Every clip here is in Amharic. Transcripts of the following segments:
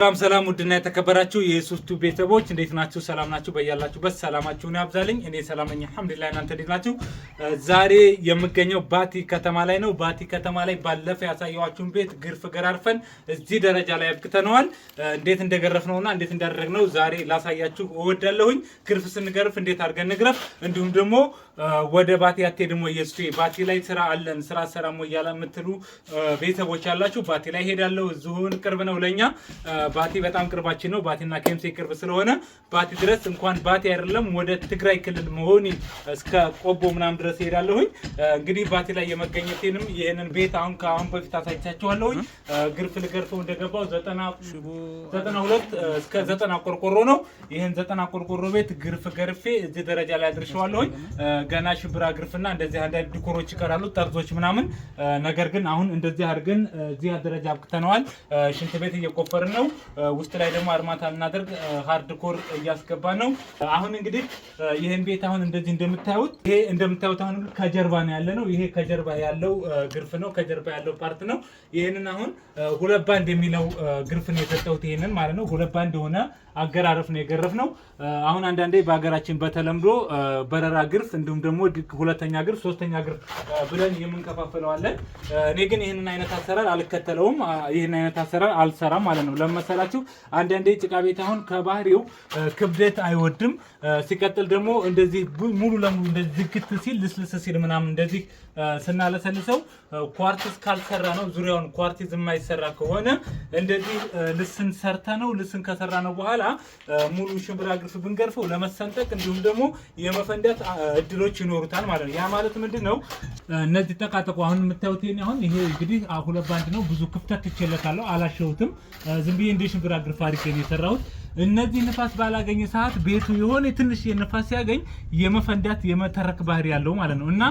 ሰላም ውድና የተከበራችሁ የሱስቱ ቤተሰቦች እንዴት ናችሁ? ሰላም ናችሁ? በያላችሁበት ሰላማችሁን ያብዛልኝ። እኔ ሰላም ነኝ አልሐምዱሊላህ። እናንተ እንዴት ናችሁ? ዛሬ የምገኘው ባቲ ከተማ ላይ ነው። ባቲ ከተማ ላይ ባለፈ ያሳየኋችሁን ቤት ግርፍ ገራርፈን እዚህ ደረጃ ላይ አብቅተነዋል። እንዴት እንደገረፍነውና እንዴት እንዳደረግነው ዛሬ ላሳያችሁ እወዳለሁኝ። ግርፍ ስንገርፍ እንዴት አድርገን ንግረፍ፣ እንዲሁም ደግሞ ወደ ባቲ አትሄድም ወይ የሱስቱ ባቲ ላይ ስራ አለን ስራ ሰራም ወይ ያላ የምትሉ ቤተሰቦች ያላችሁ ባቲ ላይ ሄዳለሁ። እዚሁን ቅርብ ነው ለኛ ባቲ በጣም ቅርባችን ነው። ባቲና ኬምሴ ቅርብ ስለሆነ ባቲ ድረስ እንኳን ባቲ አይደለም ወደ ትግራይ ክልል መሆኒ እስከ ቆቦ ምናም ድረስ ሄዳለሁኝ። እንግዲህ ባቲ ላይ የመገኘቴንም ይሄንን ቤት አሁን በፊት አሳይቻችኋለሁኝ። ግርፍ ልገርፈው እንደገባው 92 እስከ 90 ቆርቆሮ ነው። ይሄን 90 ቆርቆሮ ቤት ግርፍ ገርፌ እዚህ ደረጃ ላይ አድርሼዋለሁኝ። ገና ሽብራ ግርፍና እንደዚህ አንዳንድ ዲኮሮች ይቀራሉ ጠርዞች ምናምን። ነገር ግን አሁን እንደዚህ አድርገን እዚህ ደረጃ አብቅተነዋል። ሽንት ቤት እየቆፈርን ነው። ውስጥ ላይ ደግሞ አርማታ እናደርግ ሃርድኮር እያስገባ ነው። አሁን እንግዲህ ይሄን ቤት አሁን እንደዚህ እንደምታዩት አሁን ከጀርባ ነው ያለ ነው። ይሄ ከጀርባ ያለው ግርፍ ነው። ከጀርባ ያለው ፓርት ነው። ይሄንን አሁን ሁለት ባንድ የሚለው ግርፍ ነው የሰጠሁት። ይሄንን ማለት ነው ሁለት ባንድ የሆነ አገራረፍ ነው የገረፍነው። አሁን አንዳንዴ በሀገራችን በተለምዶ በረራ ግርፍ እንዲሁም ደግሞ ሁለተኛ ግርፍ ሶስተኛ ግርፍ ብለን የምንከፋፍለው አለ። እኔ ግን ይሄንን አይነት አሰራር አልከተለውም። ይሄን አይነት አሰራር አልሰራም ማለት ነው። ለመሰላችሁ አንዳንዴ ጭቃ ቤት አሁን ከባህሪው ክብደት አይወድም። ሲቀጥል ደግሞ እንደዚህ ሙሉ ለሙሉ እንደዚህ ዝግት ሲል ልስልስ ሲል ምናምን እንደዚህ ስናለሰልሰው ኳርቲዝ ካልሰራ ነው ዙሪያውን ኳርቲዝ የማይሰራ ከሆነ እንደዚህ ልስን ሰርተ ነው ልስን ከሰራ ነው በኋላ ሙሉ ሽምብራ ግርፍ ብንገርፈው ለመሰንጠቅ እንዲሁም ደግሞ የመፈንዳት እድሎች ይኖሩታል ማለት ነው። ያ ማለት ምንድነው? እነዚህ ተቃጠቁ አሁን የምታዩት አሁን ይሄ እንግዲህ ሁለት ባንድ ነው። ብዙ ክፍተት ትችለታለሁ አላሸውትም። ዝም ብዬ እንደ ሽምብራ ግርፍ አድርጌ ነው የሰራሁት። እነዚህ ንፋስ ባላገኘ ሰዓት ቤቱ የሆነ ትንሽ የንፋስ ሲያገኝ የመፈንዳት የመተረክ ባህሪ ያለው ማለት ነው። እና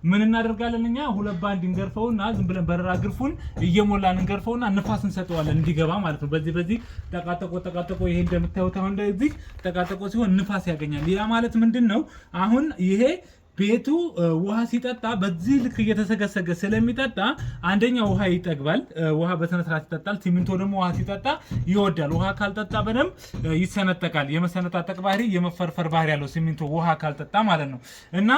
ምን እናደርጋለን እኛ ሁለት ባንድ እንገርፈውና ዝም ብለን በረራ ግርፉን እየሞላን እንገርፈውና ንፋስ እንሰጠዋለን እንዲገባ ማለት ነው። በዚህ ተቃጠቆ ይሄ እንደምታዩት አሁን እንደዚህ ተቃጠቆ ሲሆን ንፋስ ያገኛል። ያ ማለት ምንድነው? አሁን ይሄ ቤቱ ውሃ ሲጠጣ በዚህ ልክ እየተሰገሰገ ስለሚጠጣ አንደኛ ውሃ ይጠግባል። ውሃ በስነ ስርዓት ይጠጣል። ሲሚንቶ ደግሞ ውሃ ሲጠጣ ይወዳል። ውሃ ካልጠጣ በደንብ ይሰነጠቃል። የመሰነጣጠቅ ባህሪ የመፈርፈር ባህሪ ያለው ሲሚንቶ ውሃ ካልጠጣ ማለት ነው። እና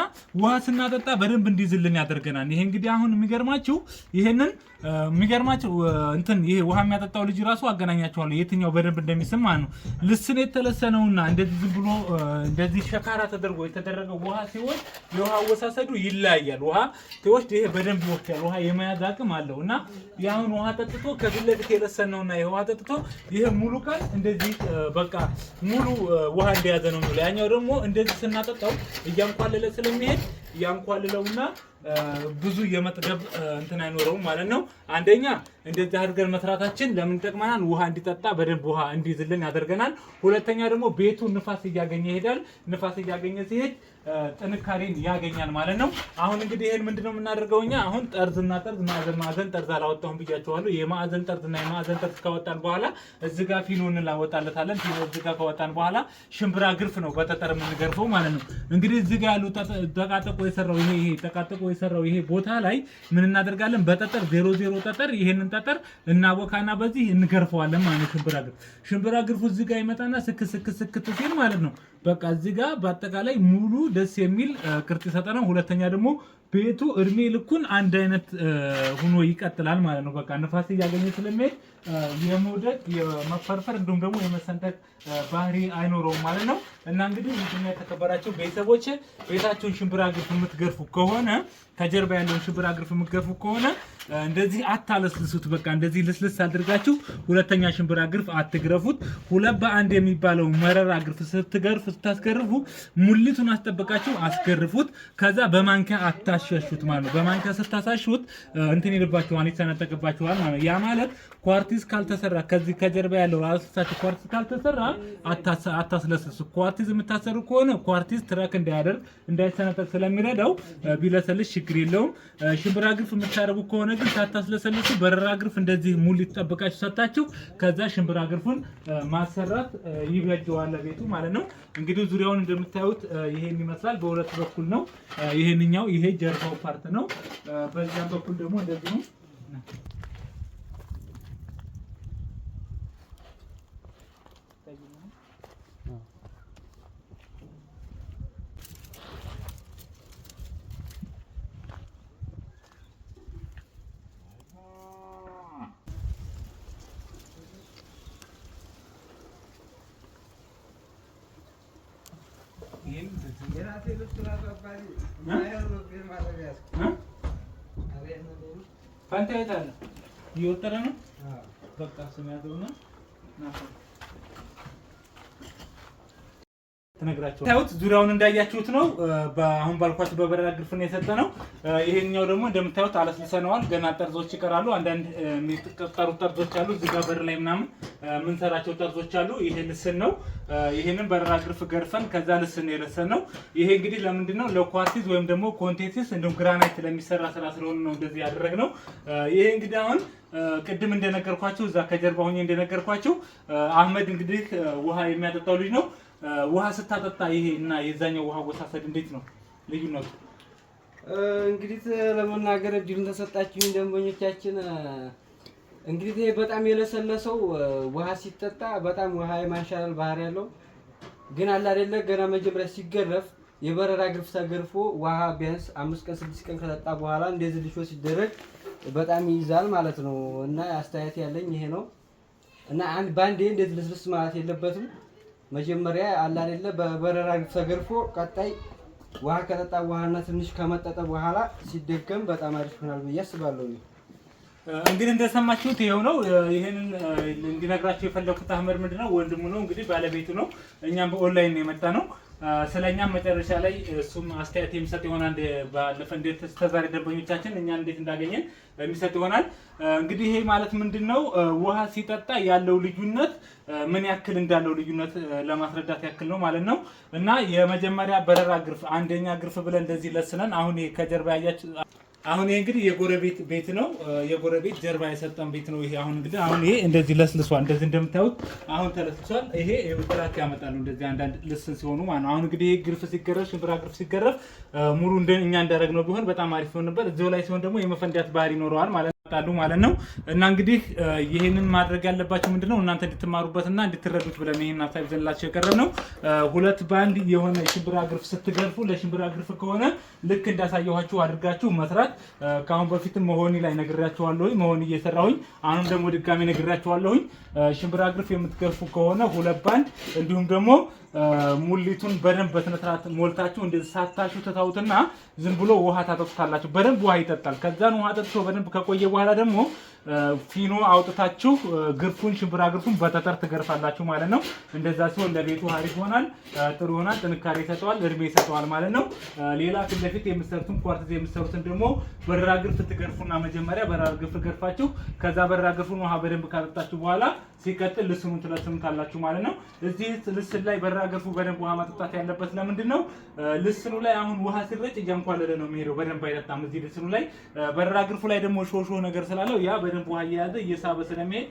ውሃ ስናጠጣ በደንብ እንዲዝልን ያደርገናል። ይሄ እንግዲህ አሁን የሚገርማችሁ ይሄ ውሃ የሚያጠጣው ልጅ ራሱ አገናኛቸዋለሁ የትኛው በደንብ እንደሚስም ማለት ነው። ልስን የተለሰነውና እንደዚህ ዝም ብሎ እንደዚህ ሸካራ ተደርጎ የተደረገው ውሃ ሲወስድ የውሃ አወሳሰዱ ይለያያል። ውሃ ሲወስድ ይሄ በደንብ ይወስዳል። ውሃ የመያዝ አቅም አለው። እና ያሁን ውሃ ጠጥቶ ከፊት ለፊት የለሰነውና የውሃ ጠጥቶ ይሄ ሙሉ ቀን እንደዚህ በቃ ሙሉ ውሃ እንደያዘ ነው የሚለው። ያኛው ደግሞ እንደዚህ ስናጠጣው እያንኳለለ ስለሚሄድ ያንኳልለውና ብዙ የመጥገብ እንትን አይኖረውም ማለት ነው። አንደኛ እንደዚህ አድርገን መስራታችን ለምን ይጠቅመናል? ውሃ እንዲጠጣ በደንብ ውሃ እንዲይዝልን ያደርገናል። ሁለተኛ ደግሞ ቤቱ ንፋስ እያገኘ ይሄዳል። ንፋስ እያገኘ ሲሄድ ጥንካሬን ያገኛል ማለት ነው። አሁን እንግዲህ ይሄን ምንድነው የምናደርገው እኛ አሁን ጠርዝና ጠርዝ ማዕዘን ጠርዝ አላወጣሁም ብያቸዋለሁ። የማዕዘን ጠርዝና የማዕዘን ጠርዝ ካወጣን በኋላ እዚህ ጋር ፊኖ እንላወጣለታለን። ፊኖ እዚህ ጋር ካወጣን በኋላ ሽምብራ ግርፍ ነው በጠጠር የምንገርፈው ማለት ነው። እንግዲህ እዚህ ጋር ያሉ ተቃጠቆ የሰራው ይሄ ቦታ ላይ ምን እናደርጋለን? በጠጠር 00 ጠጠር ይሄንን ጠጠር እናቦካና በዚህ እንገርፈዋለን ማለት ነው። ሽምብራ ግርፉ እዚህ ጋር ይመጣና ስክት ሲል ማለት ነው። በቃ እዚህ ጋር በአጠቃላይ ሙሉ ደስ የሚል ቅርጽ ይሰጠናል። ሁለተኛ ደግሞ ቤቱ እድሜ ልኩን አንድ አይነት ሆኖ ይቀጥላል ማለት ነው። በቃ ንፋስ እያገኘ ስለሚሄድ የመውደቅ የመፈርፈር እንዲሁም ደግሞ የመሰንጠቅ ባህሪ አይኖረውም ማለት ነው። እና እንግዲህ ምንድነው የተከበራችሁ ቤተሰቦች ቤታችሁን ሽምብራ ግርፍ የምትገርፉ ከሆነ ከጀርባ ያለውን ሽምብራ ግርፍ የምትገርፉ ከሆነ እንደዚህ አታለስልሱት። በቃ እንደዚህ ልስልስ አድርጋችሁ ሁለተኛ ሽምብራ ግርፍ አትግረፉት። ሁለት በአንድ የሚባለው መረራ ግርፍ ስታስገርፉ ሙሊቱን አስጠብቃችሁ አስገርፉት። ከዛ በማንኪያ አታሸሹት ማለት ነው። በማንኪያ ስታሳሹት እንትን ይልባችኋል፣ ይሰነጠቅባችኋል ማለት ነው። ያ ማለት ኳርቲዝ ካልተሰራ ከዚህ ከጀርባ ያለው አስሳች ኳርቲዝ ካልተሰራ አታስለስሱ። ኳርቲዝ የምታሰሩ ከሆነ ኳርቲዝ ትረክ እንዳይሰነጠቅ ስለሚረዳው ቢለሰልሽ ችግር የለውም። ሽምብራ ግርፍ የምታረጉ ከሆነ ግን ሳታስለሰልሱ በረራ ግርፍ እንደዚህ ሙሉ ይጠብቃችሁ ሰጣችሁ ከዛ ሽምብራ ግርፉን ማሰራት ይበጀዋል ቤቱ ማለት ነው። እንግዲህ ዙሪያውን እንደምታዩት ይሄን ይመስላል። በሁለት በኩል ነው። ይሄንኛው ይሄ ጀርባው ፓርት ነው። በዛም በኩል ደግሞ እንደዚህ ነው። ፋንታ የት አለ? እየወጠረ ነው። በቃ ስም ያዘውና ተነግራችሁ ታዩት። ዙሪያውን እንዳያችሁት ነው። አሁን ባልኳችሁ በበረራ ግርፍ ነው የሰጠነው። ይሄኛው ደግሞ እንደምታዩት አለስልሰነዋል። ገና ጠርዞች ይቀራሉ። አንዳንድ የሚቀጠሩ ጠርዞች አሉ። እዚህ ጋር በር ላይ ምናምን የምንሰራቸው ጠርዞች አሉ። ይሄ ልስን ነው። ይሄንን በረራ ግርፍ ገርፈን ከዛ ልስን የለሰን ነው። ይሄ እንግዲህ ለምንድን ነው ለኳርቲዝ ወይም ደግሞ ኮንቴሲስ እንዲሁም ግራናይት ለሚሰራ ስራ ስለሆነ ነው እንደዚህ ያደረግነው። ይሄ እንግዲህ አሁን ቅድም እንደነገርኳችሁ እዛ ከጀርባ ሆኜ እንደነገርኳችሁ አህመድ እንግዲህ ውሃ የሚያጠጣው ልጅ ነው። ውሃ ስታጠጣ ይሄ እና የዛኛው ውሃ ወሳሰድ እንዴት ነው ልዩነቱ? እንግዲህ ለመናገር እድሉን ተሰጣችሁ ደንበኞቻችን። እንግዲህ ይሄ በጣም የለሰለሰው ውሃ ሲጠጣ በጣም ውሃ የማንሻለል ባህሪ ያለው ግን አለ አይደለ ገና መጀመሪያ ሲገረፍ የበረራ ግርፍ ተገርፎ ውሃ ቢያንስ 5 ቀን 6 ቀን ከጠጣ በኋላ እንደዚህ ልሾ ሲደረግ በጣም ይይዛል ማለት ነው። እና አስተያየት ያለኝ ይሄ ነው። እና አንድ ባንዴ እንደዚህ ልስልስ ማለት የለበትም። መጀመሪያ አለ አይደለ በበረራ ግርፍ ተገርፎ ቀጣይ ውሃ ከጠጣ በኋላና ትንሽ ከመጠጠ በኋላ ሲደገም በጣም አሪፍ ይሆናል ብዬ አስባለሁ። እንግዲህ እንደሰማችሁት ይሄው ነው። ይሄንን እንዲነግራችሁ የፈለኩት አህመድ ምንድነው ወንድሙ ነው እንግዲህ ባለቤቱ ነው። እኛም በኦንላይን ነው የመጣ ነው። ስለኛም መጨረሻ ላይ እሱም አስተያየት የሚሰጥ ይሆናል። ባለፈ እንዴት ተዛሬ ደንበኞቻችን እኛ እንዴት እንዳገኘን የሚሰጥ ይሆናል። እንግዲህ ይሄ ማለት ምንድነው ውሃ ሲጠጣ ያለው ልዩነት ምን ያክል እንዳለው ልዩነት ለማስረዳት ያክል ነው ማለት ነው። እና የመጀመሪያ በረራ ግርፍ አንደኛ ግርፍ ብለን እንደዚህ ለስነን አሁን ይሄ ከጀርባ ያያችሁ አሁን ይሄ እንግዲህ የጎረቤት ቤት ነው። የጎረቤት ጀርባ የሰጠን ቤት ነው። ይሄ አሁን እንግዲህ አሁን ይሄ እንደዚህ ለስልሷል። እንደዚህ እንደምታዩት አሁን ተለስልሷል። ይሄ ጥራት ያመጣሉ እንደዚህ አንዳንድ ልስን ሲሆኑ ማለት ነው። አሁን እንግዲህ ይሄ ግርፍ ሲገረፍ ሽምብራ ግርፍ ሲገረፍ ሙሉ እኛ እንዳደረግነው ቢሆን በጣም አሪፍ ይሆን ነበር። እዚሁ ላይ ሲሆን ደግሞ የመፈንዳት ባህሪ ይኖረዋል ማለት ነው። እና እንግዲህ ይሄንን ማድረግ ያለባችሁ ምንድነው እናንተ እንድትማሩበትና እንድትረዱት ብለን ይሄን ሀሳብ ይዘንላችሁ የቀረብነው ሁለት ባንድ የሆነ ሽምብራ ግርፍ ስትገርፉ ለሽምብራ ግርፍ ከሆነ ልክ እንዳሳየኋችሁ አድርጋችሁ መስራት። ካሁን በፊትም መሆኒ ላይ ነግራችኋለሁ። መሆኒ እየሰራሁኝ አሁንም ደግሞ ድጋሜ ነግራችኋለሁ። ሽምብራ ግርፍ የምትገርፉ ከሆነ ሁለት ባንድ እንዲሁም ደግሞ ሙሊቱን በደንብ በስነስርዓት ሞልታችሁ እንደዚህ ሳታሹ ተታውትና ዝም ብሎ ውሃ ታጠጡታላችሁ። በደንብ ውሃ ይጠጣል። ከዛን ውሃ ጠጥቶ በደንብ ከቆየ በኋላ ደግሞ ፊኖ አውጥታችሁ ግርፉን ሽምብራ ግርፉን በጠጠር ትገርፋላችሁ ማለት ነው። እንደዛ ሲሆን ለቤቱ አሪፍ ይሆናል፣ ጥሩ ይሆናል፣ ጥንካሬ ይሰጠዋል፣ እድሜ ይሰጠዋል ማለት ነው። ሌላ ፊት ለፊት የምትሰሩትን ኳርትዝ የምትሰሩትን ደግሞ በረራ ግርፍ ትገርፉና መጀመሪያ በረራ ግርፍ ገርፋችሁ ከዛ በረራ ግርፉን ውሃ በደንብ ካጠጣችሁ በኋላ ሲቀጥል ልስኑን ትለስኑታላችሁ ማለት ነው። እዚህ ልስን ላይ በረራ ግርፉ በደንብ ውሃ መጠጣት ያለበት ለምንድን ነው? ልስኑ ላይ አሁን ውሃ ሲረጭ እያንኳለለ ነው የሚሄደው፣ በደንብ አይጠጣም። እዚህ ልስኑ ላይ በረራ ግርፉ ላይ ደግሞ ሾሾ ነገር ስላለው ያ በደንብ ውሃ እየያዘ እየሳበ ስለሚሄድ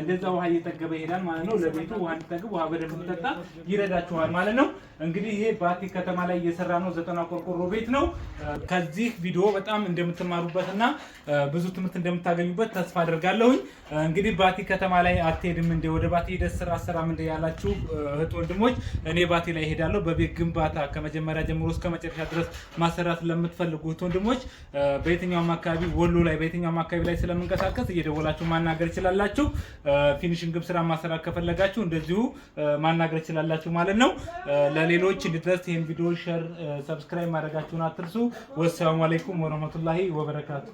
እንደዛ ውሃ እየጠገበ ይሄዳል ማለት ነው። ለቤቱ ውሃ እንዲጠግብ ውሃ በደንብ እንዲጠጣ ይረዳችኋል ማለት ነው። እንግዲህ ይሄ ባቲ ከተማ ላይ እየሰራ ነው 90 ቆርቆሮ ቤት ነው። ከዚህ ቪዲዮ በጣም እንደምትማሩበትና ብዙ ትምህርት እንደምታገኙበት ተስፋ አድርጋለሁኝ። እንግዲህ ባቲ ከተማ ላይ አትሄድም እንደ ወደ ባቲ ሄደህ ስራ አሰራም እንደ ያላችሁ እህት ወንድሞች እኔ ባቲ ላይ ሄዳለሁ። በቤት ግንባታ ከመጀመሪያ ጀምሮ እስከ መጨረሻ ድረስ ማሰራት ለምትፈልጉ እህት ወንድሞች በየትኛውም አካባቢ ወሎ ላይ በየትኛውም አካባቢ ላይ ስለምንቀሳቀስ እየደወላችሁ ማናገር ይችላላችሁ። ፊኒሽንግም ስራ ማሰራት ከፈለጋችሁ እንደዚሁ ማናገር ይችላላችሁ ማለት ነው። ለሌሎች እንድትደርስ ይህን ቪዲዮ ሼር፣ ሰብስክራይብ ማድረጋችሁን አትርሱ። ወሰላሙ አለይኩም ወረህመቱላሂ ወበረካቱ።